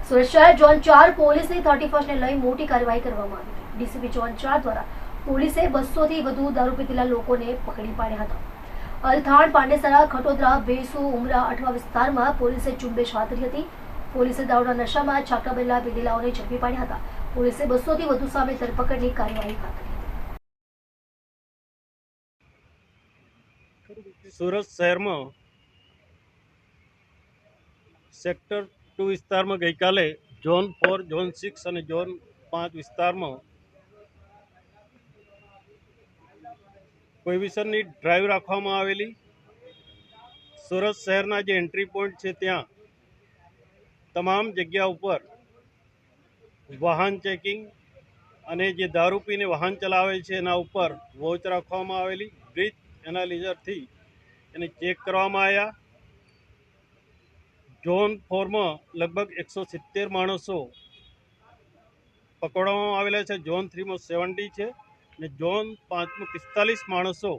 સુરત શહેર ઝોન 4 પોલીસની 31 ને લઈ મોટી કાર્યવાહી કરવામાં આવી. ડીસીપી ઝોન 4 દ્વારા પોલીસે 200 થી વધુ દારૂ પીધેલા લોકોને પકડી પાડ્યા હતા. અલથાણ, પાંડેસરા, ખટોદરા, વેસુ, ઉમરા, અઠવા વિસ્તારમાં પોલીસે ઝુંબેશ હાથ ધરી હતી. પોલીસે દારૂના નશામાં છાકા બનેલા પીધેલાઓને ઝડપી પાડ્યા હતા. પોલીસે 200 થી વધુ સામે ધરપકડની કાર્યવાહી હાથ ધરી હતી. સુરત શહેરમાં સેક્ટર 2 વિસ્તારમાં ગઈકાલે ઝોન 4, ઝોન 6 અને ઝોન 5 વિસ્તારમાં પ્રોહિબિશનની ડ્રાઈવ રાખવામાં આવેલી. સુરત શહેરના જે એન્ટ્રી પોઈન્ટ છે ત્યાં તમામ જગ્યા ઉપર વાહન ચેકિંગ અને જે દારૂ પીને વાહન ચલાવે છે એના ઉપર વોચ રાખવામાં આવેલી. બ્રીથ એનાલિઝરથી એને ચેક કરવામાં આવ્યા. ઝોન 4માં લગભગ 170 માણસો પકડવામાં આવેલા છે. ઝોન 3માં 70 છે અને ઝોન 5માં 45 માણસો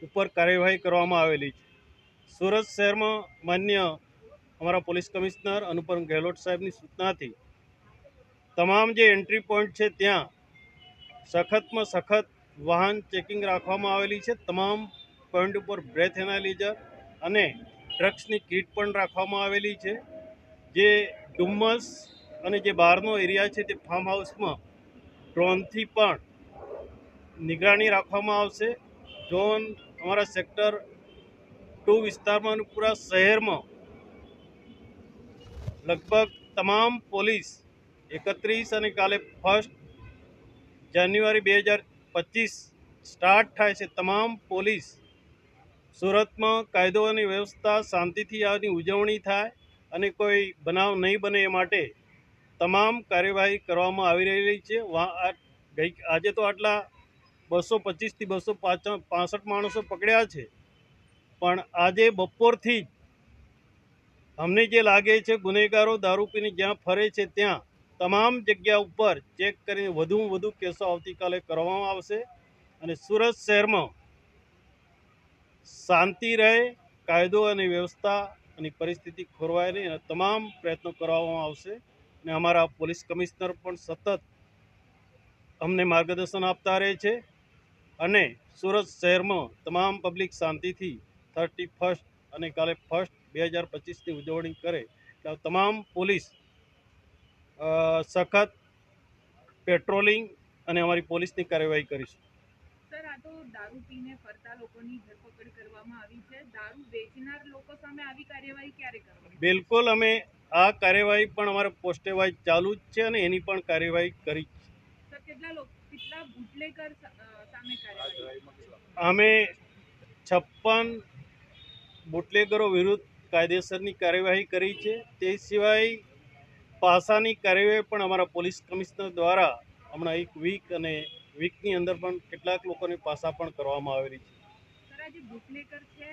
ઉપર કાર્યવાહી કરવામાં આવેલી છે. સુરત શહેરમાં માન્ય અમારા પોલીસ કમિશનર અનુપમ ગેહલોત સાહેબની સૂચનાથી તમામ જે એન્ટ્રી પોઈન્ટ છે ત્યાં સખતમાં સખત વાહન ચેકિંગ રાખવામાં આવેલી છે. તમામ પોઈન્ટ ઉપર બ્રેથ એનાલિઝર અને ડ્રગ્સની કીટ પણ રાખવામાં આવેલી છે. જે ડુમ્મસ અને જે બહારનો એરિયા છે તે ફાર્મ હાઉસમાં ડ્રોનથી પણ નિગરાની રાખવામાં આવશે. ઝોન અમારા સેક્ટર 2 વિસ્તારમાં અને પૂરા શહેરમાં લગભગ તમામ પોલીસ 31 અને કાલે 1 જાન્યુઆરી 2025 સ્ટાર્ટ થાય છે. તમામ પોલીસ સુરતમાં કાયદો અને વ્યવસ્થા શાંતિથી આની ઉજવણી થાય અને કોઈ બનાવ નહીં બને એ માટે તમામ કાર્યવાહી કરવામાં આવી રહેલી છે. આજે તો આટલા 225 થી 265 માણસો પકડ્યા છે, પણ આજે બપોરથી જ અમને જે લાગે છે ગુનેગારો દારૂ પીને જ્યાં ફરે છે ત્યાં તમામ જગ્યા ઉપર ચેક કરીને વધુમાં વધુ કેસો આવતીકાલે કરવામાં આવશે અને સુરત શહેરમાં શાંતિ રહે, કાયદો અને વ્યવસ્થા અને પરિસ્થિતિ ખોરવાય નહીં, અને તમામ પ્રયત્નો કરવામાં આવશે. અને અમારા પોલીસ કમિશનર પણ સતત અમને માર્ગદર્શન આપતા રહે છે અને સુરત શહેરમાં તમામ પબ્લિક શાંતિથી 31 અને કાલે 1 2025ની ઉજવણી કરે. તમામ પોલીસ સખત પેટ્રોલિંગ અને અમારી પોલીસની કાર્યવાહી કરીશું. સર, આ તો દારૂ પીને ફરતા લોકોની ધરપકડ કરવામાં આવી છે. દારૂ વેચનાર લોકો સામે આવી કાર્યવાહી ક્યારે કરવાની? બિલકુલ, અમે આ કાર્યવાહી પણ અમારે પોસ્ટે વાઇઝ ચાલુ જ છે અને એની પણ કાર્યવાહી કરી છે. સર, કેટલા બુટલેગર સામે કાર્યવાહી? અમે 56 બુટલેગરો વિરુદ્ધ કાયદેસરની કાર્યવાહી કરી છે. તે સિવાય પાસાની કાર્યવાહી પણ અમારા પોલીસ કમિશનર દ્વારા હમણાં એક વીકની અંદર પણ કેટલાક લોકોની પાસા પણ કરવામાં આવેલી છે. સર, આ જે બુટલેગર છે